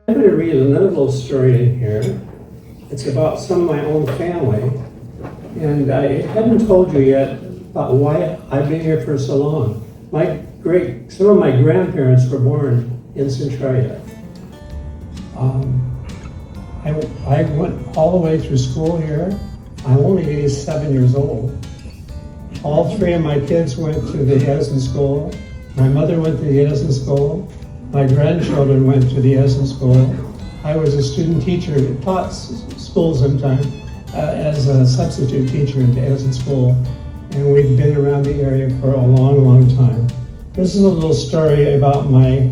I'm going to read another little story in here. It's about some of my own family. And I hadn't told you yet about why I've been here for so long. Some of my grandparents were born in Centralia. I went all the way through school here. I'm only 7 years old. All three of my kids went to the Edison School. My mother went to the Edison School. My grandchildren went to the Edison School. I was a student teacher, taught school sometime as a substitute teacher at the Edison School. And we've been around the area for a long, long time. This is a little story about my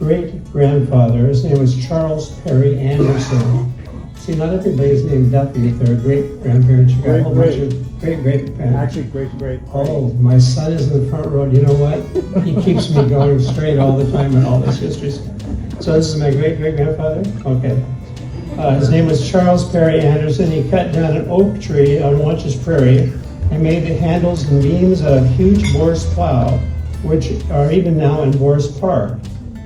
great-grandfather. His name was Charles Perry Anderson. See, not everybody's named Duffy if they're great-grandparents. You got a whole bunch of great-great-parents. Actually, great. Oh, my son is in the front row. You know what? He keeps me going straight all the time in all this history. So this is my great-great-grandfather? Okay. His name was Charles Perry Anderson. He cut down an oak tree on Lunch's Prairie and made the handles and beams of a huge Boris plow, which are even now in Boris Park.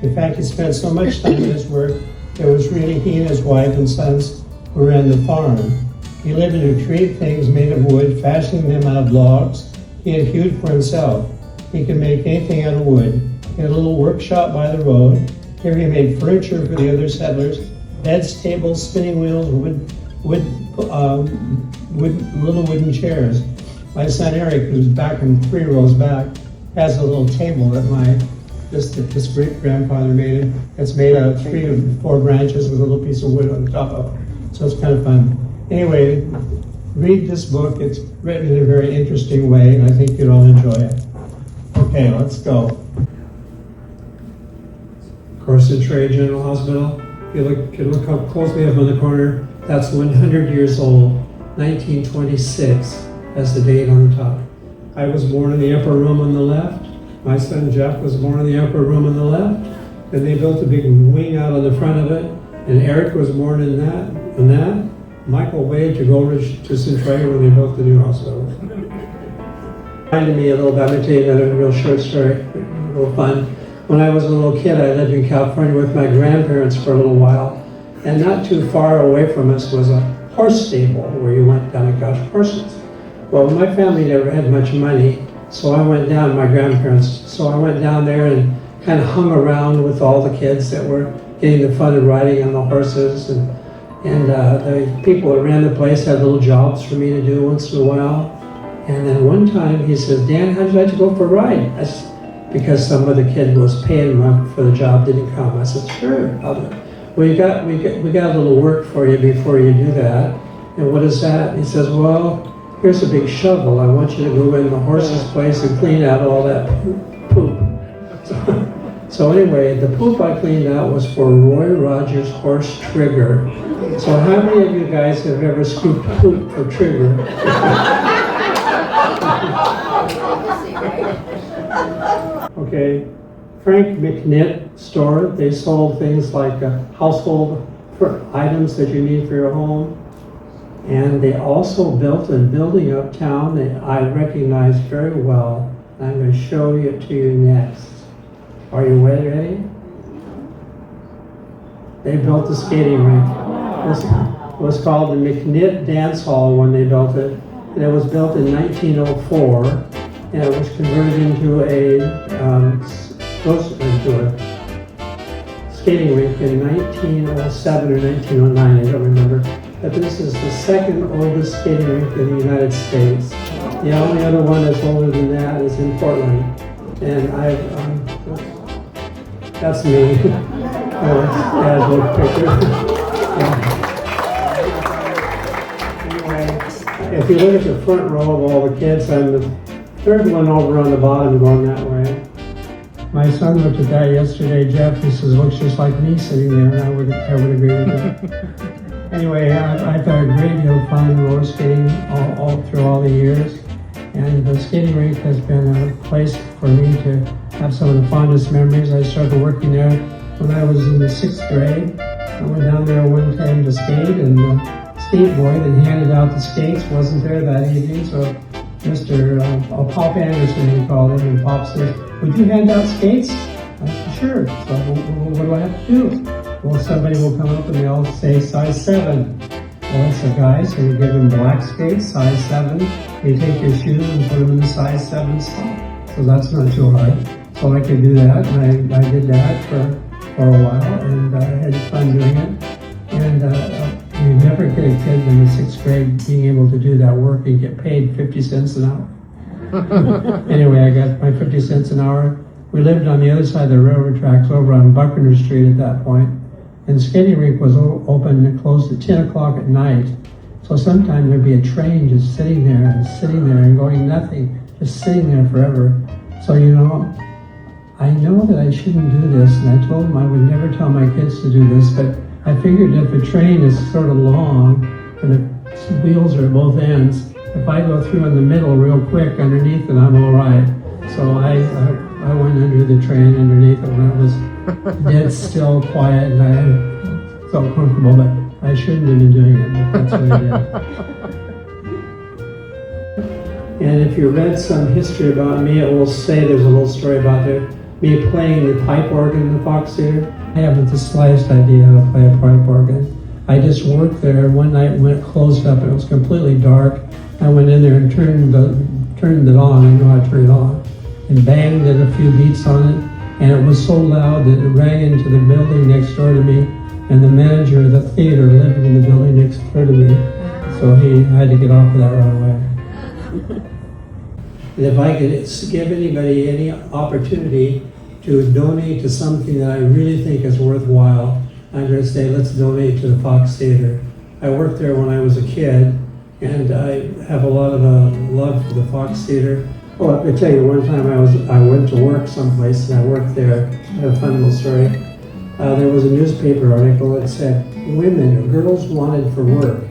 In fact, he spent so much time in his work, it was really he and his wife and sons who ran the farm. He lived to create things made of wood, fashioning them out of logs he had hewed for himself. He could make anything out of wood. He had a little workshop by the road. Here he made furniture for the other settlers, beds, tables, spinning wheels, little wooden chairs. My son Eric, who's back in 3 rows back, has a little table that this great-grandfather made it. It's made out of 3 or 4 branches with a little piece of wood on the top of it. So it's kind of fun. Anyway, read this book. It's written in a very interesting way, and I think you'll all enjoy it. Okay, let's go. Of course, Centralia General Hospital. If you look how close we have on the corner, that's 100 years old, 1926. That's the date on the top. I was born in the upper room on the left. My son Jeff was born in the upper room on the left. Then they built a big wing out on the front of it. And Eric was born in that. Michael Wade to go to Centralia when they built the new hospital. Reminded me a little bit. I'm going to tell you another real short story, a little fun. When I was a little kid, I lived in California with my grandparents for a little while. And not too far away from us was a horse stable where you went down and got horses. Well, my family never had much money, so I went down, my grandparents, so I went down there and kind of hung around with all the kids that were getting the fun of riding on the horses. And the people that ran the place had little jobs for me to do once in a while. And then one time he says, Dan, how'd you like to go for a ride? Because some other kid was paying him for the job, didn't come. I said, sure, I'll do it. We got a little work for you before you do that. And what is that? He says, well, here's a big shovel. I want you to go in the horse's place and clean out all that poop. So anyway, the poop I cleaned out was for Roy Rogers' horse Trigger. So how many of you guys have ever scooped poop for Trigger? Okay, Frank McNitt store. They sold things like household items that you need for your home. And they also built a building uptown that I recognize very well. I'm going to show it to you next. Are you ready? They built a skating rink. It was called the McNitt Dance Hall when they built it. And it was built in 1904, and it was converted into a skating rink in 1907 or 1909, I don't remember. But this is the second oldest skating rink in the United States. The only other one that's older than that is in Portland. And that's me. That's a little picture. Anyway, if you look at the front row of all the kids, I'm the third one over on the bottom going that way. My son looked at that yesterday, Jeff. He says, looks just like me sitting there, and I would agree with him. Anyway, I've had a great deal of fun roller skating all through all the years. And the skating rink has been a place for me to have some of the fondest memories. I started working there when I was in the 6th grade. I went down there one time to skate, and the skate boy that handed out the skates wasn't there that evening, so Mr. Pop Anderson, we called him, and Pop says, would you hand out skates? I said, sure. So what do I have to do? Well, somebody will come up and they'll say size 7. Well, it's a guy, so you give him black skates, size 7. You take your shoes and put them in the size 7 slot. So that's not too hard. So I could do that, and I did that for a while, and I had fun doing it. And you never get a kid in the 6th grade being able to do that work and get paid 50 cents an hour. Anyway, I got my 50 cents an hour. We lived on the other side of the railroad tracks over on Buckner Street at that point. And the skating rink was open and closed at 10 o'clock at night. So sometimes there'd be a train just sitting there and going nothing, just sitting there forever. So, you know, I know that I shouldn't do this, and I told them I would never tell my kids to do this, but I figured if a train is sort of long and the wheels are at both ends, if I go through in the middle real quick underneath it, I'm all right. So I went under the train underneath it when it was dead still, quiet, and I felt comfortable, but I shouldn't have been doing it, but that's what I did. And if you read some history about me, it will say there's a little story about me playing the pipe organ in the Fox Theater. I haven't the slightest idea how to play a pipe organ. I just worked there one night when it closed up and it was completely dark. I went in there and turned it on. I know how to turn it on. And banged it a few beats on it. And it was so loud that it rang into the building next door to me. And the manager of the theater lived in the building next door to me. So he had to get off of that right away. And if I could give anybody any opportunity to donate to something that I really think is worthwhile, I'm going to say let's donate to the Fox Theater. I worked there when I was a kid, and I have a lot of love for the Fox Theater. Oh, I can tell you, one time I went to work someplace, and I worked there. I had a fun little story. There was a newspaper article that said, women or girls wanted for work.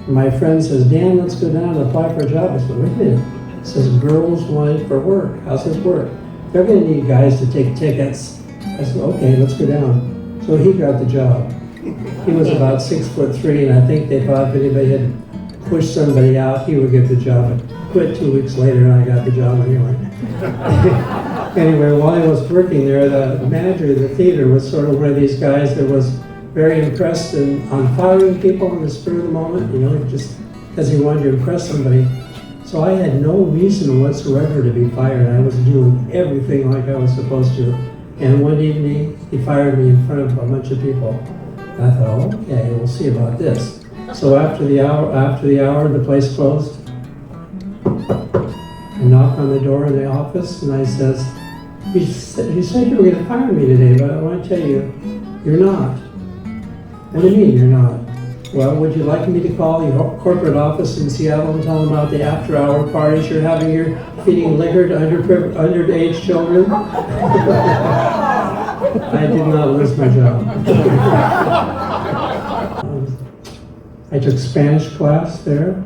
And my friend says, Dan, let's go down and apply for a job. I said, wait a minute. It says, girls wanted for work. How's this work? They're going to need guys to take tickets. I said, okay, let's go down. So he got the job. He was about 6'3", and I think they thought if anybody had pushed somebody out, he would get the job. I quit 2 weeks later, and I got the job anyway. Anyway, while I was working there, the manager of the theater was sort of one of these guys that was very impressed on firing people in the spur of the moment, you know, just because he wanted to impress somebody. So I had no reason whatsoever to be fired. I was doing everything like I was supposed to. And one evening, he fired me in front of a bunch of people. And I thought, oh, okay, we'll see about this. So after the hour, the place closed. I knocked on the door in the office, and I says, you said you were going to fire me today, but I want to tell you, you're not. What do you mean you're not? Well, would you like me to call your corporate office in Seattle and tell them about the after-hour parties you're having here, feeding liquor to underage children? I did not lose my job. I took Spanish class there.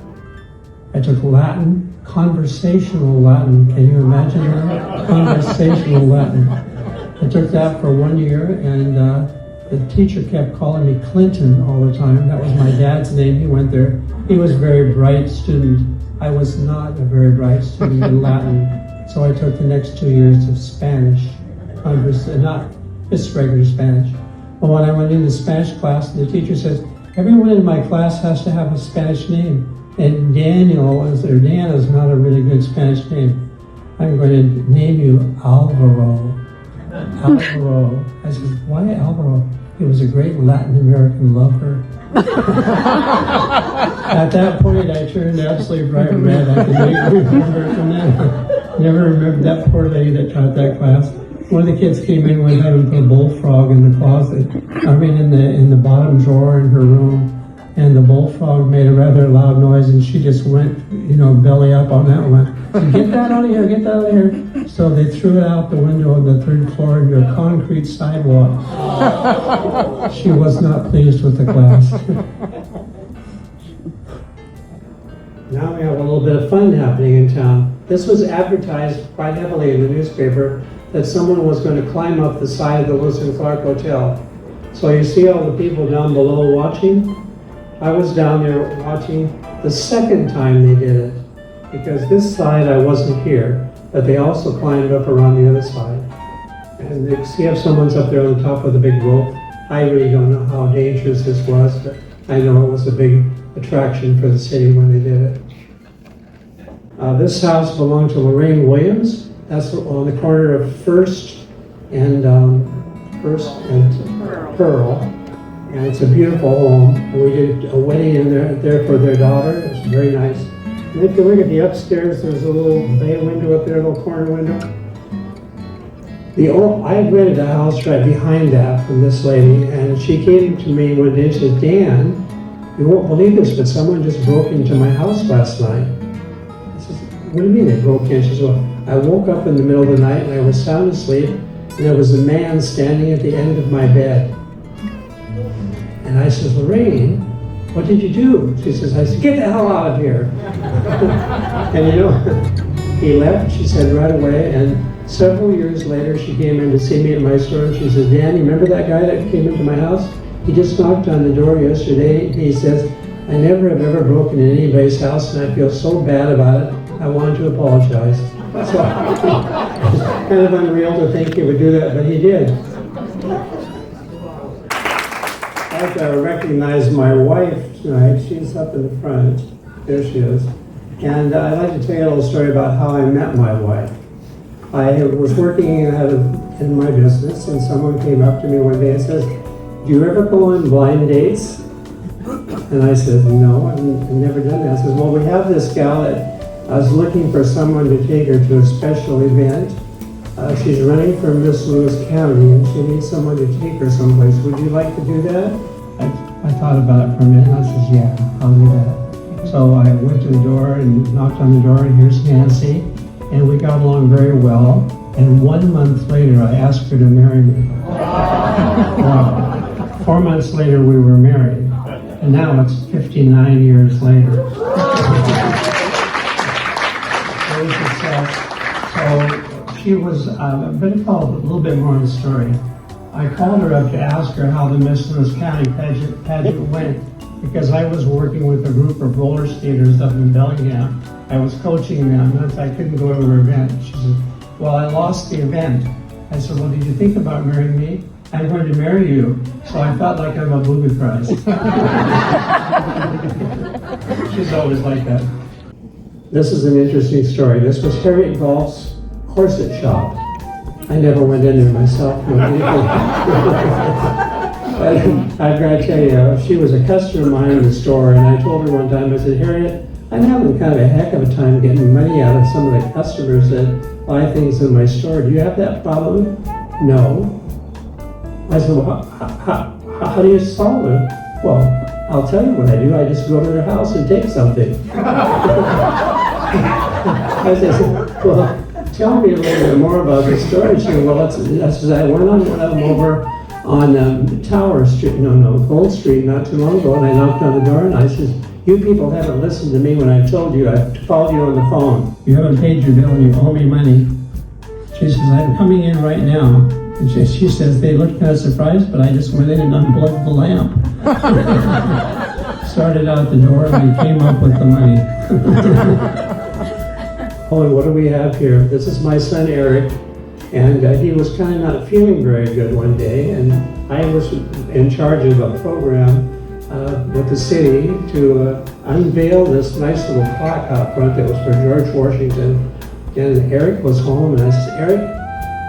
I took Latin, conversational Latin. Can you imagine that? Conversational Latin. I took that for 1 year, and the teacher kept calling me Clinton all the time. That was my dad's name. He went there. He was a very bright student. I was not a very bright student in Latin. So I took the next 2 years of Spanish, not just regular Spanish. But when I went into Spanish class, the teacher says, everyone in my class has to have a Spanish name. And Dan is not a really good Spanish name. I'm going to name you Alvaro. Alvaro. I said, why Alvaro? He was a great Latin American lover. At that point, I turned absolutely bright red. I can remember from that. Never remembered that poor lady that taught that class. One of the kids came in one time and put a bullfrog in the closet. In the bottom drawer in her room. And the bullfrog made a rather loud noise, and she just went, belly up on that one. Said, get that out of here, get that out of here. So they threw it out the window on the 3rd floor into a concrete sidewalk. She was not pleased with the class. Now we have a little bit of fun happening in town. This was advertised quite heavily in the newspaper that someone was going to climb up the side of the Lewis and Clark Hotel. So you see all the people down below watching? I was down there watching the second time they did it, because this side I wasn't here, but they also climbed up around the other side. And you see if someone's up there on the top of the big rope, I really don't know how dangerous this was, but I know it was a big attraction for the city when they did it. This house belonged to Lorraine Williams. That's on the corner of First and Pearl. And it's a beautiful home. We did a wedding in there for their daughter. It was very nice. And if you look at the upstairs, there's a little bay window up there, a little corner window. I rented a house right behind that from this lady, and she came to me one day and said, Dan, you won't believe this, but someone just broke into my house last night. I said, what do you mean they broke in? She said, well, I woke up in the middle of the night and I was sound asleep, and there was a man standing at the end of my bed. And I said, Lorraine, what did you do? She says, I said, get the hell out of here. And you know, he left, she said, right away. And several years later, she came in to see me at my store, and she says, Dan, you remember that guy that came into my house? He just knocked on the door yesterday. He says, I never have ever broken in anybody's house, and I feel so bad about it. I wanted to apologize. So it's kind of unreal to think he would do that, but he did. I'd like to recognize my wife tonight. She's up in the front. There she is. And I'd like to tell you a little story about how I met my wife. I was working in my business, and someone came up to me one day and says, do you ever go on blind dates? And I said, no, I've never done that. I said, well, we have this gal that I was looking for someone to take her to a special event. She's running for Miss Lewis County, and she needs someone to take her someplace. Would you like to do that? I thought about it for a minute, and I said, yeah, I'll do that. So I went to the door and knocked on the door, and here's Nancy. And we got along very well. And 1 month later, I asked her to marry me. Wow. 4 months later, we were married. And now it's 59 years later. So she was, I'm going to tell a little bit more of the story. I called her up to ask her how the Miss Lewis County pageant went, because I was working with a group of roller skaters up in Bellingham. I was coaching them, and I couldn't go to her event. She said, well, I lost the event. I said, well, did you think about marrying me? I'm going to marry you. So I felt like I'm a booby prize. She's always like that. This is an interesting story. This was Harriet Golf's corset shop. I never went in there myself. But I've got to tell you, she was a customer of mine in the store, and I told her one time, I said, Harriet, I'm having kind of a heck of a time getting money out of some of the customers that buy things in my store. Do you have that problem? No. I said, well, how do you solve it? Well, I'll tell you what I do. I just go to their house and take something. I said, well, tell me a little bit more about the story. She said, well, I went on one of them over on Tower Street, Gold Street not too long ago, and I knocked on the door, and I said, you people haven't listened to me when I told you. I've called you on the phone. You haven't paid your bill and you owe me money. She says, I'm coming in right now. And she says, they looked kind of surprised, but I just went in and unplugged the lamp. Started out the door, and they came up with the money. Oh, and what do we have here? This is my son, Eric, and he was kind of not feeling very good one day, and I was in charge of a program with the city to unveil this nice little plaque out front that was for George Washington. And Eric was home, and I said, Eric,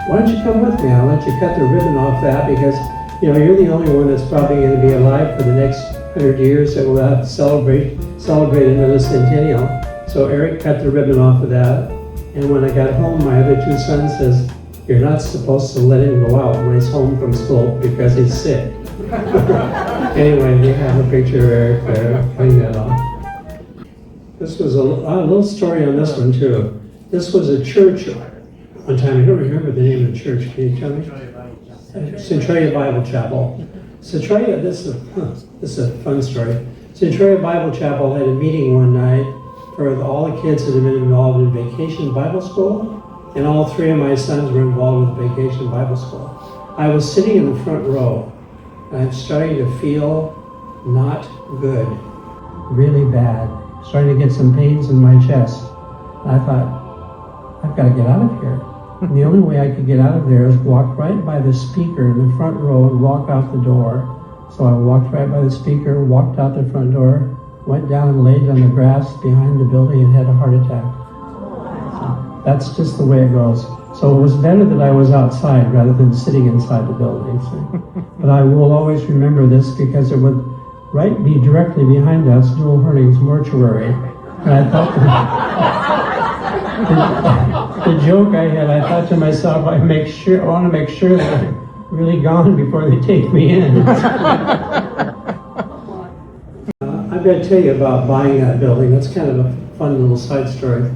why don't you come with me? I'll let you cut the ribbon off that, because you're the only one that's probably going to be alive for the next 100 years that will have to celebrate another centennial. So Eric cut the ribbon off of that, and when I got home, my other two sons says, you're not supposed to let him go out when he's home from school because he's sick. Anyway, we have a picture of Eric there, cutting that off. This was a little story on this one too. This was a church one time. I don't remember the name of the church. Can you tell me? Centralia Bible Chapel. Centralia, this is a fun story. Centralia Bible Chapel had a meeting one night for all the kids that had been involved in Vacation Bible School, and all three of my sons were involved with Vacation Bible School. I was sitting in the front row, and I'm starting to feel not good, really bad. Starting to get some pains in my chest. And I thought, I've got to get out of here. And the only way I could get out of there is walk right by the speaker in the front row and walk out the door. So I walked right by the speaker, walked out the front door, went down and laid on the grass behind the building and had a heart attack. So that's just the way it goes. So it was better that I was outside rather than sitting inside the building. So. But I will always remember this because it would be directly behind us, Joel Herning's mortuary. And I thought the joke I had, I thought to myself, I want to make sure that I'm really gone before they take me in. I'm going to tell you about buying that building. That's kind of a fun little side story.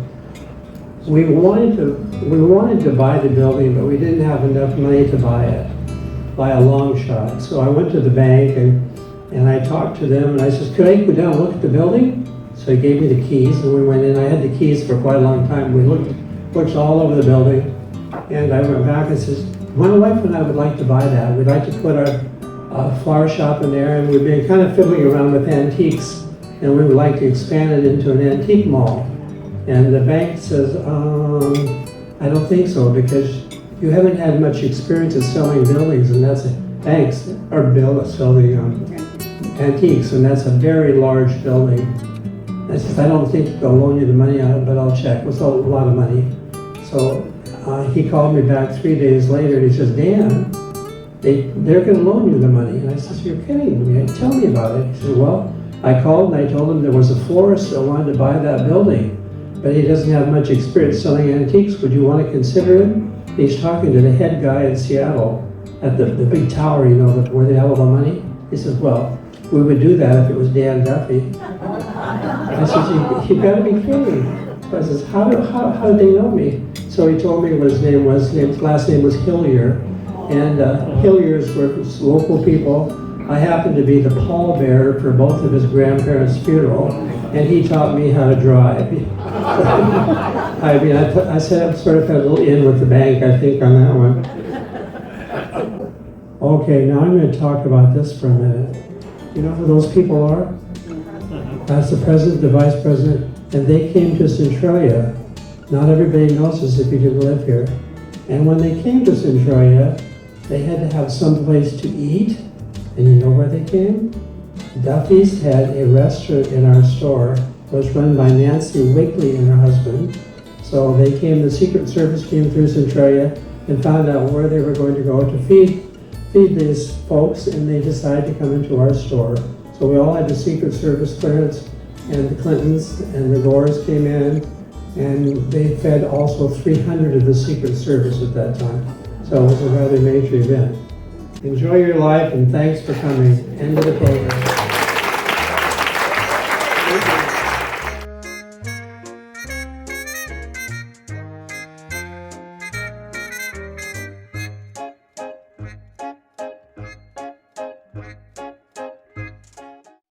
We wanted to buy the building, but we didn't have enough money to buy it by a long shot. So I went to the bank and I talked to them and I said, could I go down and look at the building? So he gave me the keys and we went in. I had the keys for quite a long time. We looked all over the building and I went back and said, my wife and I would like to buy that. We'd like to put our flower shop in there, and we've been kind of fiddling around with antiques and we would like to expand it into an antique mall. And the bank says, I don't think so because you haven't had much experience in selling buildings, and that's banks are built selling antiques, and that's a very large building. I said, I don't think they'll loan you the money on it, but I'll check. It was a lot of money. So he called me back 3 days later and he says, Dan, they're going to loan you the money. And I said, you're kidding me. Tell me about it. He said, well, I called and I told him there was a florist that wanted to buy that building, but he doesn't have much experience selling antiques. Would you want to consider it? And he's talking to the head guy in Seattle at the big tower, you know, where they have all the money. He says, well, we would do that if it was Dan Duffy. I said, you've got to be kidding. So I says, how did they know me? So he told me what his name was. His last name was Hillier. And Hilliers were local people. I happened to be the pallbearer for both of his grandparents' funeral, and he taught me how to drive. I mean, I said I sort of had a little in with the bank, I think, on that one. Okay, now I'm going to talk about this for a minute. You know who those people are? That's the president, the vice president, and they came to Centralia. Not everybody knows this if you didn't live here. And when they came to Centralia, they had to have some place to eat. And you know where they came? Duffy's had a restaurant in our store. It was run by Nancy Wigley and her husband. So they came, the Secret Service came through Centralia and found out where they were going to go to feed these folks, and they decided to come into our store. So we all had the Secret Service clearance, and the Clintons and the Gores came in, and they fed also 300 of the Secret Service at that time. So it was a rather major event. Enjoy your life, and thanks for coming. End of the program.